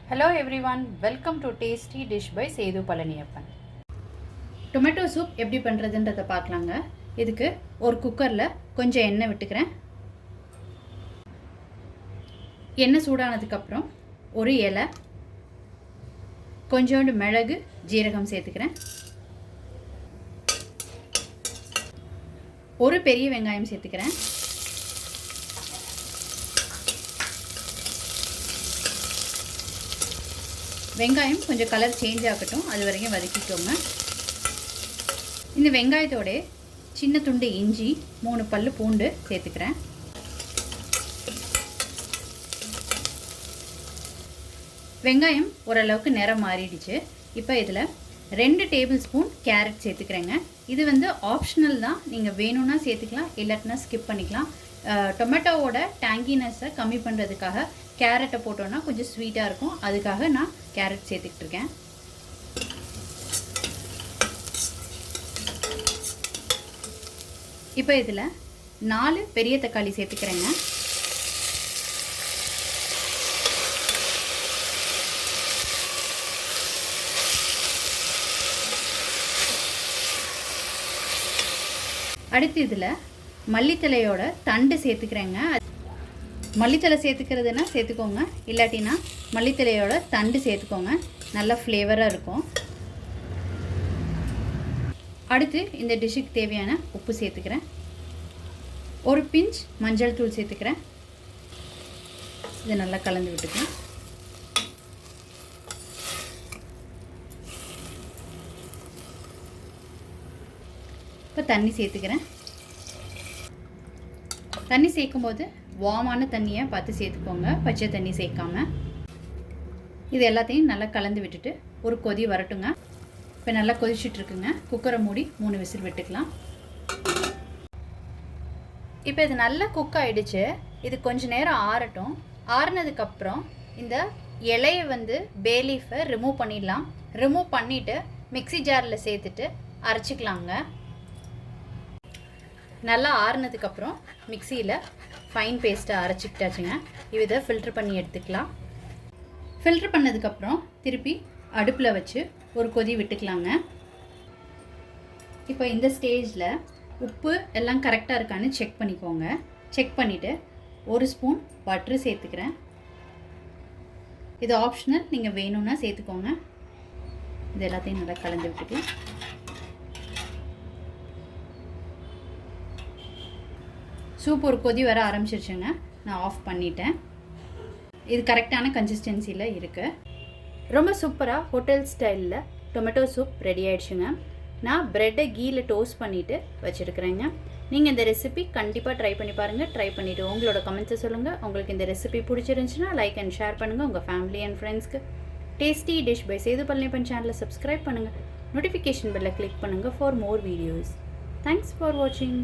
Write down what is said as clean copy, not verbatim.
Hello everyone, welcome to Tasty Dish by Sethu Palaniyappan. Tomato soup எப்படி பண்ணுறதுன்றதை பார்க்கலாங்க. இதுக்கு ஒரு குக்கரில் கொஞ்சம் எண்ணெய் விட்டுக்கிறேன். எண்ணெய் சூடானதுக்கப்புறம் ஒரு இலை, கொஞ்சோண்டு மிளகு ஜீரகம் சேர்த்துக்கிறேன். ஒரு பெரிய வெங்காயம் சேர்த்துக்கிறேன். வெங்காயம் கொஞ்சம் கலர் சேஞ்ச் ஆகட்டும், அது வரைக்கும் வதக்கிக்கோங்க. இந்த வெங்காயத்தோட சின்ன துண்டு இஞ்சி, 3 பல்லு பூண்டு சேர்த்துக்கிறேன். வெங்காயம் ஓரளவுக்கு நிறம் மாறிடுச்சு. இப்போ இதில் 2 டேபிள் ஸ்பூன் கேரட் சேர்த்துக்கிறேங்க. இது ஆப்ஷனல் தான், நீங்கள் வேணும்னா சேர்த்துக்கலாம், இல்லாட்டினா ஸ்கிப் பண்ணிக்கலாம். டொமேட்டோவோட டேங்கினஸை கம்மி பண்ணுறதுக்காக கேரட்டை போட்டோன்னா கொஞ்சம் ஸ்வீட்டாக இருக்கும், அதுக்காக நான் கேரட் சேர்த்துக்கிட்டு இருக்கேன். இப்போ இதில் 4 பெரிய தக்காளி சேர்த்துக்கிறேங்க. அடுத்து இதில் மல்லித்தலையோட தண்டு சேர்த்துக்கிறேங்க. மல்லித்தலை சேர்த்துக்கிறதுனா சேர்த்துக்கோங்க, இல்லாட்டினா மல்லித்தலையோட தண்டு சேர்த்துக்கோங்க, நல்ல ஃப்ளேவராக இருக்கும். அடுத்து இந்த டிஷ்ஷுக்கு தேவையான உப்பு சேர்த்துக்கிறேன். ஒரு பிஞ்ச் மஞ்சள் தூள் சேர்த்துக்கிறேன். இதை நல்லா கலந்து விட்டுக்கிறேன். இப்போ தண்ணி சேர்த்துக்கிறேன். தண்ணி சேர்க்கும்போது வார்மான தண்ணியை பார்த்து சேர்த்துக்கோங்க, பச்சை தண்ணி சேர்க்காம. இது எல்லாத்தையும் நல்லா கலந்து விட்டுட்டு ஒரு கொதி வரட்டுங்க. இப்போ நல்லா கொதிச்சுட்ருக்குங்க. குக்கரை மூடி 3 விசில் விட்டுக்கலாம். இப்போ இது நல்லா குக் ஆகிடுச்சு. இது கொஞ்சம் நேரம் ஆறட்டும். ஆறுனதுக்கப்புறம் இந்த இலையை பே லீஃபை ரிமூவ் பண்ணிடலாம். ரிமூவ் பண்ணிவிட்டு மிக்ஸி ஜாரில் சேர்த்துட்டு அரைச்சிக்கலாங்க. நல்லா ஆறுனதுக்கப்புறம் மிக்சியில் ஃபைன் பேஸ்ட்டாக அரைச்சிக்கிட்டாச்சுங்க. இதை ஃபில்ட்ரு பண்ணி எடுத்துக்கலாம். ஃபில்ட்ரு பண்ணதுக்கப்புறம் திருப்பி அடுப்பில் வச்சு ஒரு கொதி விட்டுக்கலாங்க. இப்போ இந்த ஸ்டேஜில் உப்பு எல்லாம் கரெக்டாக இருக்கான்னு செக் பண்ணிக்கோங்க. செக் பண்ணிவிட்டு 1 ஸ்பூன் பட்ரு சேர்த்துக்கிறேன். இது ஆப்ஷனல், நீங்கள் வேணும்னா சேர்த்துக்கோங்க. இது எல்லாத்தையும் நல்லா கலந்து விட்டுக்கலாம். சூப் ஒரு கொதி வர ஆரம்பிச்சிருச்சுங்க. நான் ஆஃப் பண்ணிட்டேன். இது கரெக்டான கன்சிஸ்டன்சியில் இருக்குது. ரொம்ப சூப்பராக ஹோட்டல் ஸ்டைலில் டொமேட்டோ சூப் ரெடி ஆகிடுச்சுங்க. நான் ப்ரெட்டை கீயில் டோஸ்ட் பண்ணிவிட்டு வச்சுருக்கிறேங்க. நீங்கள் இந்த ரெசிபி கண்டிப்பாக ட்ரை பண்ணி பாருங்கள். ட்ரை பண்ணிவிட்டு உங்களோட கமெண்ட்ஸை சொல்லுங்கள். உங்களுக்கு இந்த ரெசிபி பிடிச்சிருந்துச்சுன்னா லைக் அண்ட் ஷேர் பண்ணுங்கள் உங்கள் ஃபேமிலி அண்ட் ஃப்ரெண்ட்ஸ்க்கு. Tasty dish by Sethu Palaniappan சேனலை சப்ஸ்கிரைப் பண்ணுங்கள். நோட்டிஃபிகேஷன் பெல்லை கிளிக் பண்ணுங்கள் for more videos. Thanks for வாட்சிங்.